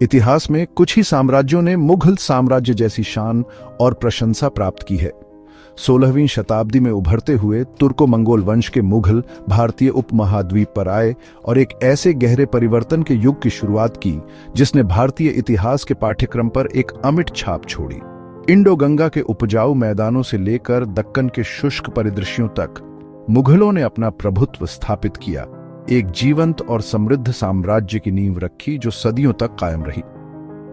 इतिहास में कुछ ही साम्राज्यों ने मुगल साम्राज्य जैसी शान और प्रशंसा प्राप्त की है। 16वीं शताब्दी में उभरते हुए तुर्को मंगोल वंश के मुगल भारतीय उपमहाद्वीप पर आए और एक ऐसे गहरे परिवर्तन के युग की शुरुआत की जिसने भारतीय इतिहास के पाठ्यक्रम पर एक अमिट छाप छोड़ी। इंडो गंगा के उपजाऊ मैदानों से लेकर दक्कन के शुष्क परिदृश्यों तक मुगलों ने अपना प्रभुत्व स्थापित किया, एक जीवंत और समृद्ध साम्राज्य की नींव रखी जो सदियों तक कायम रही।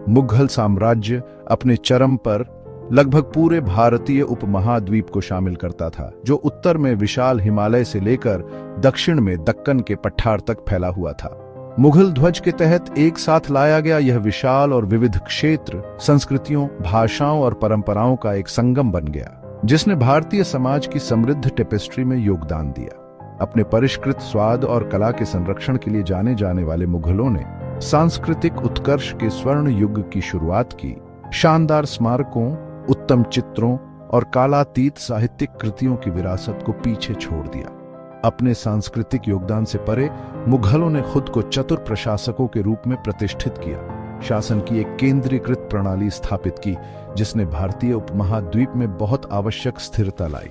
मुगल साम्राज्य अपने चरम पर लगभग पूरे भारतीय उपमहाद्वीप को शामिल करता था, जो उत्तर में विशाल हिमालय से लेकर दक्षिण में दक्कन के पठार तक फैला हुआ था। मुगल ध्वज के तहत एक साथ लाया गया यह विशाल और विविध क्षेत्र संस्कृतियों, भाषाओं और परंपराओं का एक संगम बन गया, जिसने भारतीय समाज की समृद्ध टेपेस्ट्री में योगदान दिया। अपने परिष्कृत स्वाद और कला के संरक्षण के लिए जाने जाने वाले मुगलों ने सांस्कृतिक उत्कर्ष के स्वर्ण युग की शुरुआत की। शानदार स्मारकों, उत्तम चित्रों और कालातीत साहित्यिक कृतियों की विरासत को पीछे छोड़ दिया। अपने सांस्कृतिक योगदान से परे मुगलों ने खुद को चतुर प्रशासकों के रूप में प्रतिष्ठित किया। शासन की एक केंद्रीकृत प्रणाली स्थापित की जिसने भारतीय उपमहाद्वीप में बहुत आवश्यक स्थिरता लाई।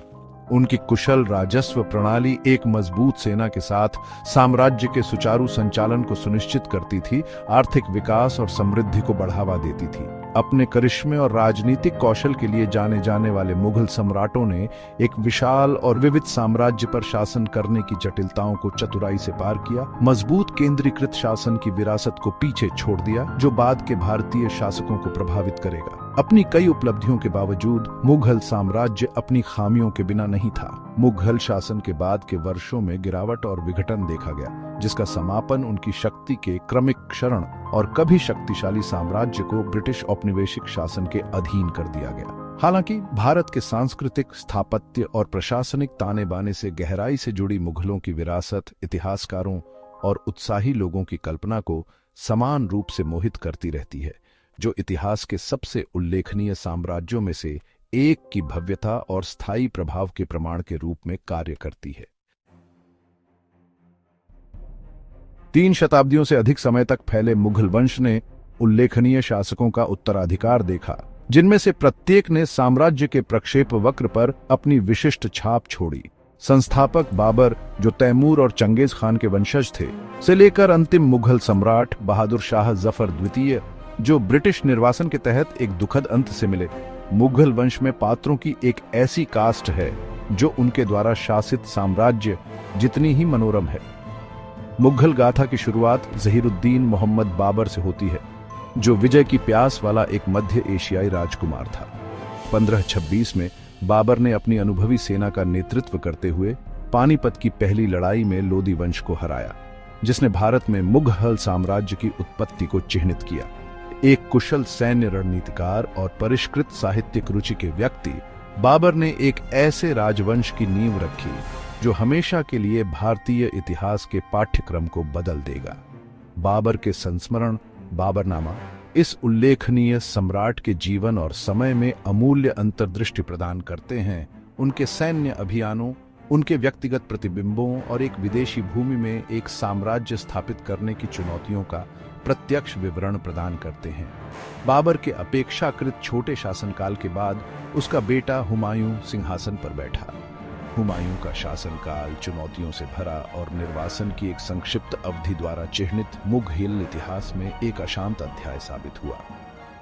उनकी कुशल राजस्व प्रणाली एक मजबूत सेना के साथ साम्राज्य के सुचारू संचालन को सुनिश्चित करती थी, आर्थिक विकास और समृद्धि को बढ़ावा देती थी। अपने करिश्मे और राजनीतिक कौशल के लिए जाने जाने वाले मुगल सम्राटों ने एक विशाल और विविध साम्राज्य पर शासन करने की जटिलताओं को चतुराई से पार किया। मजबूत केंद्रीकृत शासन की विरासत को पीछे छोड़ दिया, जो बाद के भारतीय शासकों को प्रभावित करेगा। अपनी कई उपलब्धियों के बावजूद मुगल साम्राज्य अपनी खामियों के बिना नहीं था। मुगल शासन के बाद के वर्षों में गिरावट और विघटन देखा गया, जिसका समापन उनकी शक्ति के क्रमिक क्षरण और कभी शक्तिशाली साम्राज्य को ब्रिटिश औपनिवेशिक शासन के अधीन कर दिया गया। हालांकि भारत के सांस्कृतिक, स्थापत्य और प्रशासनिक ताने बाने से गहराई से जुड़ी मुगलों की विरासत इतिहासकारों और उत्साही लोगों की कल्पना को समान रूप से मोहित करती रहती है, जो इतिहास के सबसे उल्लेखनीय साम्राज्यों में से एक की भव्यता और स्थायी प्रभाव के प्रमाण के रूप में कार्य करती है। 3 शताब्दियों से अधिक समय तक फैले मुगल वंश ने उल्लेखनीय शासकों का उत्तराधिकार देखा, जिनमें से प्रत्येक ने साम्राज्य के प्रक्षेप वक्र पर अपनी विशिष्ट छाप छोड़ी। संस्थापक बाबर, जो तैमूर और चंगेज खान के वंशज थे, से लेकर अंतिम मुगल सम्राट बहादुर शाह जफर द्वितीय, जो ब्रिटिश निर्वासन के तहत एक दुखद अंत से मिले। मुगल वंश में पात्रों की एक ऐसी कास्ट है जो उनके द्वारा शासित साम्राज्य जितनी ही मनोरम है। मुगल गाथा की शुरुआत ज़हीरुद्दीन मोहम्मद बाबर से होती है, जो विजय की प्यास वाला एक मध्य एशियाई राजकुमार था। 1526 में बाबर ने अपनी अनुभवी सेना का नेतृत्व करते हुए पानीपत की पहली लड़ाई में लोदी वंश को हराया, जिसने भारत में मुगल साम्राज्य की उत्पत्ति को चिह्नित किया। एक कुशल सैन्य रणनीतिकार और परिष्कृत साहित्यिक रुचि के व्यक्ति, बाबर ने एक ऐसे राजवंश की नींव रखी जो हमेशा के लिए भारतीय इतिहास के पाठ्यक्रम को बदल देगा। बाबर के संस्मरण बाबरनामा इस उल्लेखनीय सम्राट के जीवन और समय में अमूल्य अंतर्दृष्टि प्रदान करते हैं। उनके सैन्य अभियानों, उनके व्यक्तिगत प्रतिबिंबों और एक विदेशी भूमि में एक साम्राज्य स्थापित करने की चुनौतियों का प्रत्यक्ष विवरण प्रदान करते हैं। बाबर के अपेक्षाकृत छोटे शासनकाल के बाद उसका बेटा हुमायूं सिंहासन पर बैठा। हुमायूं का शासनकाल चुनौतियों से भरा और निर्वासन की एक संक्षिप्त अवधि द्वारा चिह्नित मुगल इतिहास में एक अशांत अध्याय साबित हुआ।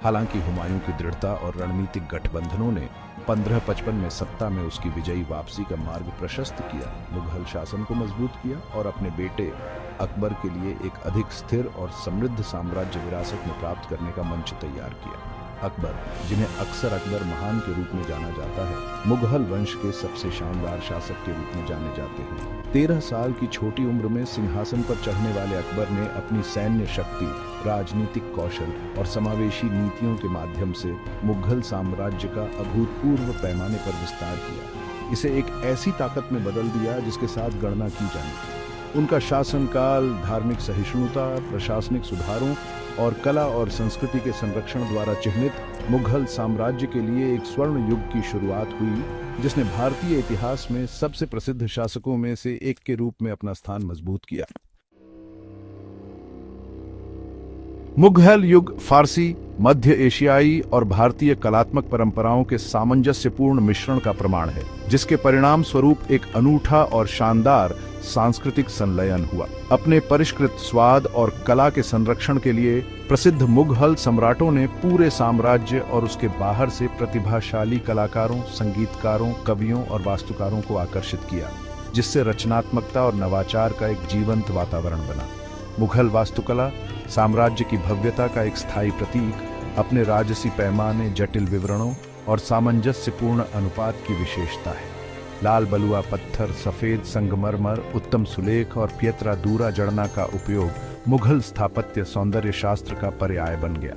हालांकि हुमायूं की दृढ़ता और रणनीतिक गठबंधनों ने 1555 में सत्ता में उसकी विजयी वापसी का मार्ग प्रशस्त किया, मुगल शासन को मजबूत किया और अपने बेटे अकबर के लिए एक अधिक स्थिर और समृद्ध साम्राज्य विरासत में प्राप्त करने का मंच तैयार किया। अकबर, जिन्हें अक्सर अकबर महान के रूप में जाना जाता है, मुगल वंश के सबसे शानदार शासक के रूप में जाने जाते हैं। 13 साल की छोटी उम्र में सिंहासन पर चढ़ने वाले अकबर ने अपनी सैन्य शक्ति, राजनीतिक कौशल और समावेशी नीतियों के माध्यम से मुगल साम्राज्य का अभूतपूर्व पैमाने पर विस्तार किया। इसे एक ऐसी ताकत में बदल दिया जिसके साथ गणना की जानी थी। उनका शासनकाल धार्मिक सहिष्णुता, प्रशासनिक सुधारों और कला और संस्कृति के संरक्षण द्वारा चिह्नित मुगल साम्राज्य के लिए एक स्वर्ण युग की शुरुआत हुई, जिसने भारतीय इतिहास में सबसे प्रसिद्ध शासकों में से एक के रूप में अपना स्थान मजबूत किया। मुगल युग फारसी, मध्य एशियाई और भारतीय कलात्मक परंपराओं के सामंजस्यपूर्ण मिश्रण का प्रमाण है, जिसके परिणाम स्वरूप एक अनूठा और शानदार सांस्कृतिक संलयन हुआ। अपने परिष्कृत स्वाद और कला के संरक्षण के लिए प्रसिद्ध मुगल सम्राटों ने पूरे साम्राज्य और उसके बाहर से प्रतिभाशाली कलाकारों, संगीतकारों, कवियों और वास्तुकारों को आकर्षित किया, जिससे रचनात्मकता और नवाचार का एक जीवंत वातावरण बना। मुगल वास्तुकला साम्राज्य की भव्यता का एक स्थायी प्रतीक, अपने राजसी पैमाने, जटिल विवरणों और सामंजस्यपूर्ण अनुपात की विशेषता है। लाल बलुआ पत्थर, सफेद संगमरमर, उत्तम सुलेख और पियत्रा दूरा जड़ना का उपयोग मुगल स्थापत्य सौंदर्य शास्त्र का पर्याय बन गया।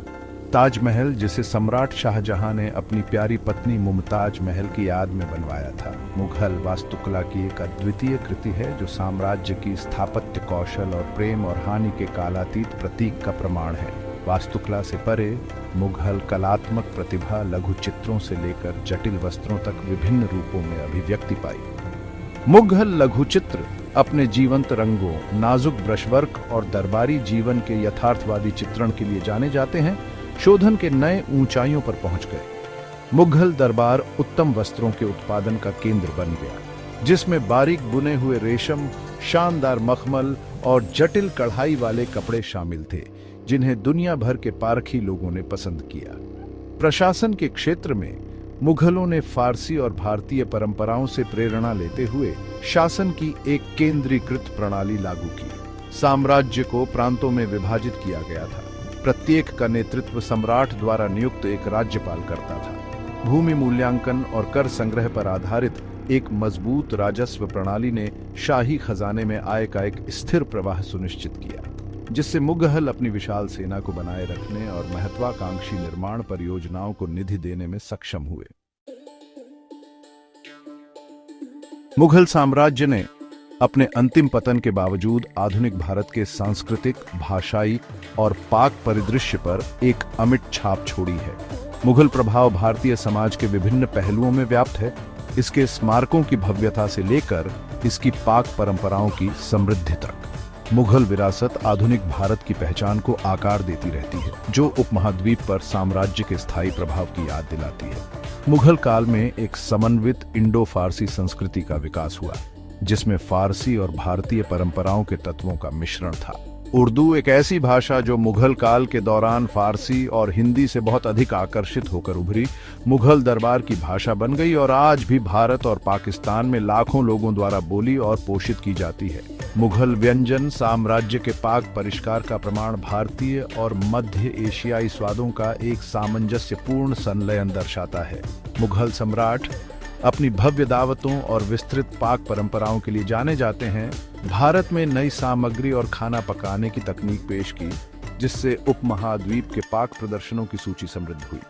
ताजमहल, जिसे सम्राट शाहजहां ने अपनी प्यारी पत्नी मुमताज महल की याद में बनवाया था, मुगल वास्तुकला की एक अद्वितीय कृति है जो साम्राज्य की स्थापत्य कौशल और प्रेम और हानि के कालातीत प्रतीक का प्रमाण है। वास्तुकला से परे मुगल कलात्मक प्रतिभा लघु चित्रों से लेकर जटिल वस्त्रों तक विभिन्न रूपों में अभिव्यक्ति पाई। मुगल लघु चित्र अपने जीवंत रंगों, नाजुक ब्रशवर्क और दरबारी जीवन के यथार्थवादी चित्रण के लिए जाने जाते हैं। शोधन के नए ऊंचाइयों पर पहुंच गए। मुगल दरबार उत्तम वस्त्रों के उत्पादन का केंद्र बन गया, जिसमें बारीक बुने हुए रेशम, शानदार मखमल और जटिल कढ़ाई वाले कपड़े शामिल थे, जिन्हें दुनिया भर के पारखी लोगों ने पसंद किया। प्रशासन के क्षेत्र में मुगलों ने फारसी और भारतीय परंपराओं से प्रेरणा लेते हुए शासन की एक केंद्रीकृत प्रणाली लागू की। साम्राज्य को प्रांतों में विभाजित किया गया था। प्रत्येक का नेतृत्व सम्राट द्वारा नियुक्त एक राज्यपाल करता था। भूमि मूल्यांकन और कर संग्रह पर आधारित एक मजबूत राजस्व प्रणाली ने शाही खजाने में आय का एक स्थिर प्रवाह सुनिश्चित किया, जिससे मुगल अपनी विशाल सेना को बनाए रखने और महत्वाकांक्षी निर्माण परियोजनाओं को निधि देने में सक्षम हुए। मुगल साम्राज्य ने अपने अंतिम पतन के बावजूद आधुनिक भारत के सांस्कृतिक, भाषाई और पाक परिदृश्य पर एक अमिट छाप छोड़ी है। मुगल प्रभाव भारतीय समाज के विभिन्न पहलुओं में व्याप्त है। इसके स्मारकों की भव्यता से लेकर इसकी पाक परंपराओं की समृद्धि तक मुगल विरासत आधुनिक भारत की पहचान को आकार देती रहती है, जो उपमहाद्वीप पर साम्राज्य के स्थायी प्रभाव की याद दिलाती है। मुगल काल में एक समन्वित इंडो फारसी संस्कृति का विकास हुआ, जिसमें फारसी और भारतीय परंपराओं के तत्वों का मिश्रण था। उर्दू एक ऐसी भाषा जो मुगल काल के दौरान फारसी और हिंदी से बहुत अधिक आकर्षित होकर उभरी, मुगल दरबार की भाषा बन गई और आज भी भारत और पाकिस्तान में लाखों लोगों द्वारा बोली और पोषित की जाती है। मुगल व्यंजन साम्राज्य के पाक परिष्कार का प्रमाण भारतीय और मध्य एशियाई स्वादों का एक सामंजस्यपूर्ण संलयन दर्शाता है। मुगल सम्राट अपनी भव्य दावतों और विस्तृत पाक परंपराओं के लिए जाने जाते हैं। भारत में नई सामग्री और खाना पकाने की तकनीक पेश की, जिससे उपमहाद्वीप के पाक प्रदर्शनों की सूची समृद्ध हुई।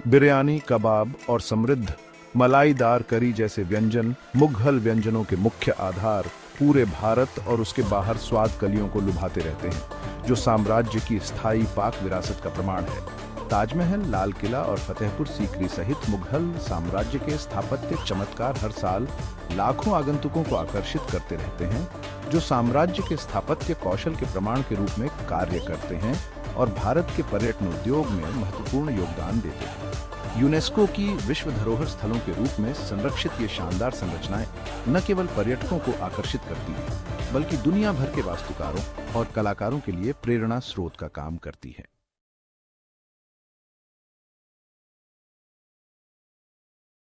बिरयानी, कबाब और समृद्ध मलाईदार करी जैसे व्यंजन मुगल व्यंजनों के मुख्य आधार पूरे भारत और उसके बाहर स्वाद कलियों को लुभाते रहते हैं, जो साम्राज्य की स्थायी पाक विरासत का प्रमाण है। ताजमहल, लाल किला और फतेहपुर सीकरी सहित मुगल साम्राज्य के स्थापत्य चमत्कार हर साल लाखों आगंतुकों को आकर्षित करते रहते हैं, जो साम्राज्य के स्थापत्य कौशल के प्रमाण के रूप में कार्य करते हैं और भारत के पर्यटन उद्योग में महत्वपूर्ण योगदान देते हैं। यूनेस्को की विश्व धरोहर स्थलों के रूप में संरक्षित ये शानदार संरचनाएं न केवल पर्यटकों को आकर्षित करती हैं, बल्कि दुनिया भर के वास्तुकारों और कलाकारों के लिए प्रेरणा स्रोत का काम करती है।